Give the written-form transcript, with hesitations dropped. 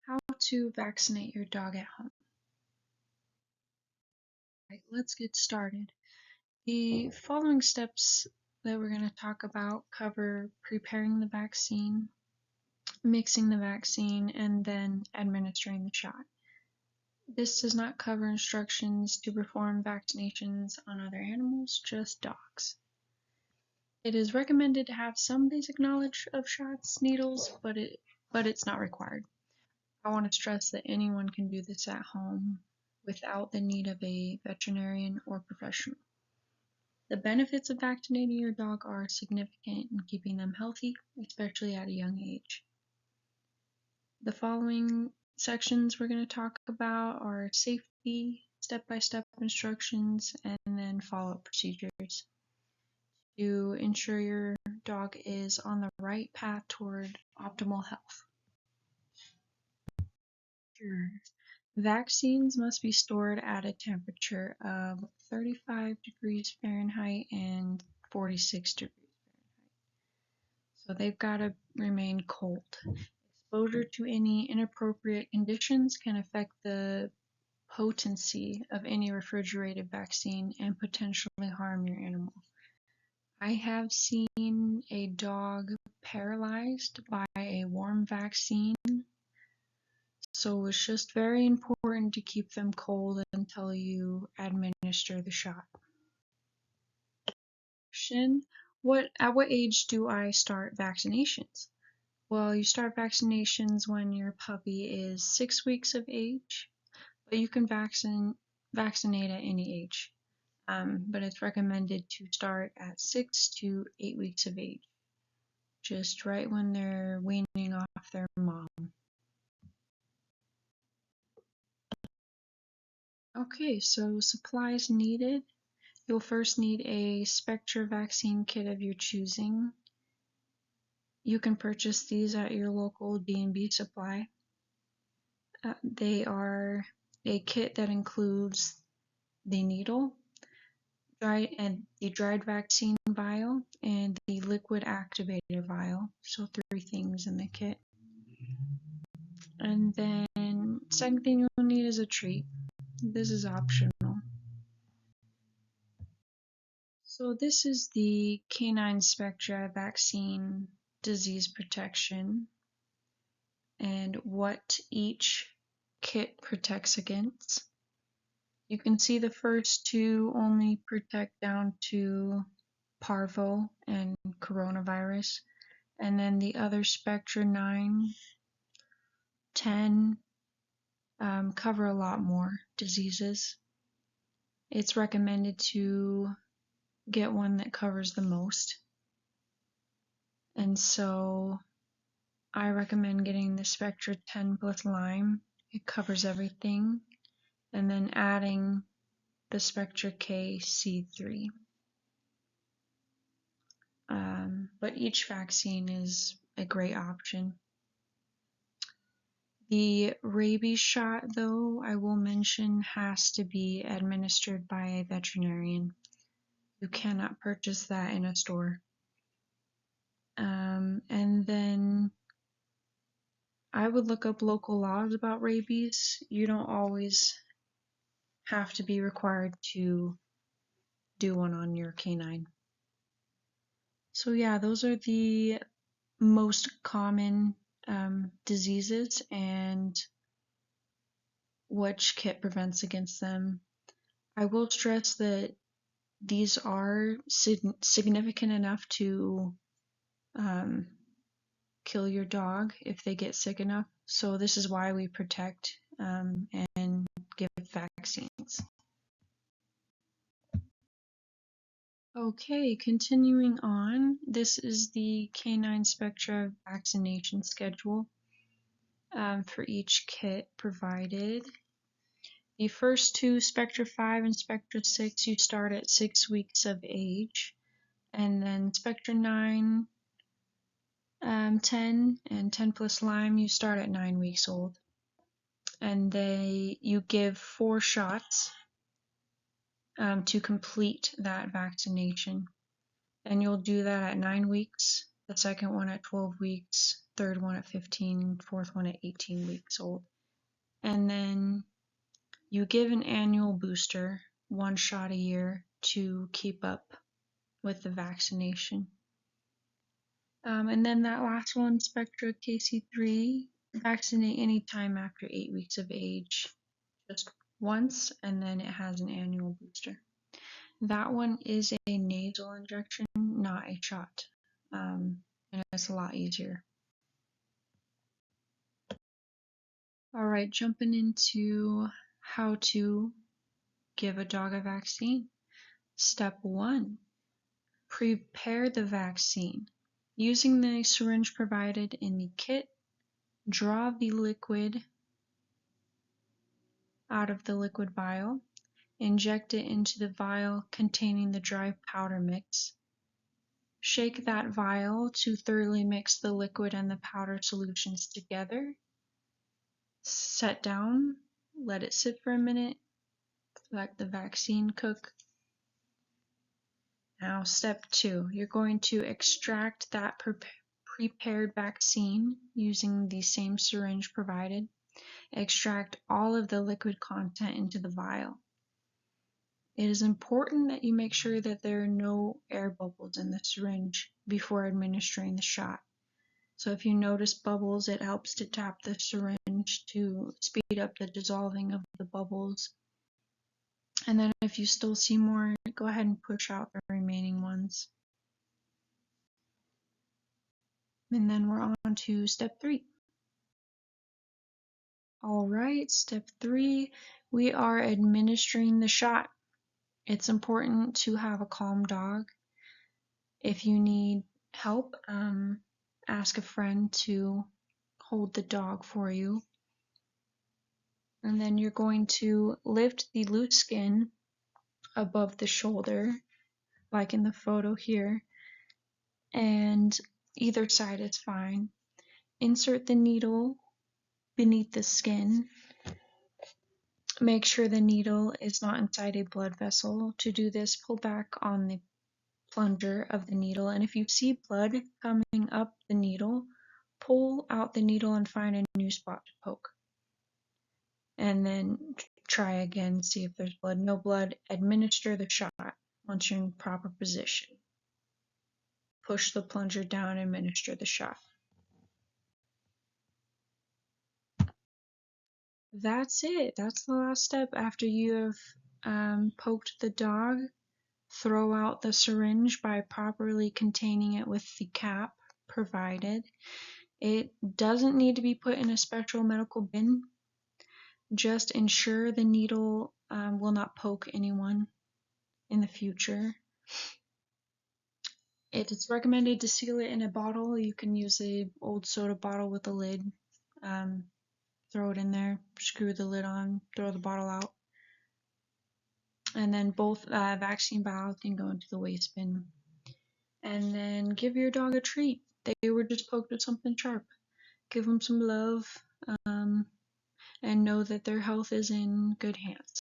How to vaccinate your dog at home. Right, let's get started. The following steps that we're going to talk about cover preparing the vaccine, mixing the vaccine, and then administering the shot. This does not cover instructions to perform vaccinations on other animals, just dogs. It is recommended to have some basic knowledge of shots, needles, but it's not required. I want to stress that anyone can do this at home without the need of a veterinarian or professional. The benefits of vaccinating your dog are significant in keeping them healthy, especially at a young age. The following sections we're going to talk about are safety, step-by-step instructions, and then follow-up procedures to ensure your dog is on the right path toward optimal health. Sure. Vaccines must be stored at a temperature of 35 degrees Fahrenheit and 46 degrees Fahrenheit. So they've got to remain cold. Exposure to any inappropriate conditions can affect the potency of any refrigerated vaccine and potentially harm your animal. I have seen a dog paralyzed by a warm vaccine. So it's just very important to keep them cold until you administer the shot. At what age do I start vaccinations? Well, you start vaccinations when your puppy is 6 weeks of age, but you can vaccinate at any age. But it's recommended to start at 6 to 8 weeks of age, just right when they're weaning off their mom. Okay, so supplies needed. You'll first need a Spectra vaccine kit of your choosing. You can purchase these at your local D&B supply. They are a kit that includes the needle, the dried vaccine vial, and the liquid activator vial. So 3 things in the kit. And then second thing you'll need is a treat. This is optional. So this is the Canine Spectra vaccine disease protection and what each kit protects against. You can see the first 2 only protect down to parvo and coronavirus, and then the other Spectra 9, 10 cover a lot more diseases. It's recommended to get one that covers the most. And so I recommend getting the Spectra 10 plus Lyme. It covers everything. And then adding the Spectra K C3. But each vaccine is a great option. The rabies shot, though, I will mention, has to be administered by a veterinarian. You cannot purchase that in a store. And then I would look up local laws about rabies. You don't always have to be required to do one on your canine. So yeah, those are the most common diseases and which kit prevents against them. I will stress that these are significant enough to kill your dog if they get sick enough. So this is why we protect and give vaccines. Okay, continuing on, this is the Canine Spectra vaccination schedule for each kit provided. The first 2, Spectra 5 and Spectra 6, you start at 6 weeks of age, and then Spectra 9, 10, and 10 plus Lyme, you start at 9 weeks old. And you give 4 shots to complete that vaccination. And you'll do that at 9 weeks, the second one at 12 weeks, third one at 15, fourth one at 18 weeks old. And then you give an annual booster, 1 shot a year, to keep up with the vaccination. And then that last one, Spectra KC3, vaccinate anytime after 8 weeks of age, just once, and then it has an annual booster. That one is a nasal injection, not a shot, and it's a lot easier. Alright, jumping into how to give a dog a vaccine. Step 1, prepare the vaccine. Using the syringe provided in the kit, draw the liquid out of the liquid vial, inject it into the vial containing the dry powder mix. Shake that vial to thoroughly mix the liquid and the powder solutions together. Set down, let it sit for a minute, let the vaccine cook. Now step 2, you're going to extract that prepared vaccine using the same syringe provided. Extract all of the liquid content into the vial. It is important that you make sure that there are no air bubbles in the syringe before administering the shot. So if you notice bubbles, it helps to tap the syringe to speed up the dissolving of the bubbles. And then if you still see more, go ahead and push out the remaining ones. And then we're on to step 3. Alright, step 3, we are administering the shot. It's important to have a calm dog. If you need help, ask a friend to hold the dog for you. And then you're going to lift the loose skin above the shoulder, like in the photo here, and either side is fine. Insert the needle beneath the skin. Make sure the needle is not inside a blood vessel. To do this, pull back on the plunger of the needle, and if you see blood coming up the needle, pull out the needle and find a new spot to poke. And then try again, see if there's blood. No blood, administer the shot once you're in proper position. Push the plunger down, administer the shot. That's it. That's the last step. After you have poked the dog, throw out the syringe by properly containing it with the cap provided. It doesn't need to be put in a special medical bin. Just ensure the needle will not poke anyone in the future. It is recommended to seal it in a bottle. You can use an old soda bottle with a lid. Throw it in there, screw the lid on, throw the bottle out. And then both vaccine vials can go into the waste bin. And then give your dog a treat. They were just poked with something sharp. Give them some love, and know that their health is in good hands.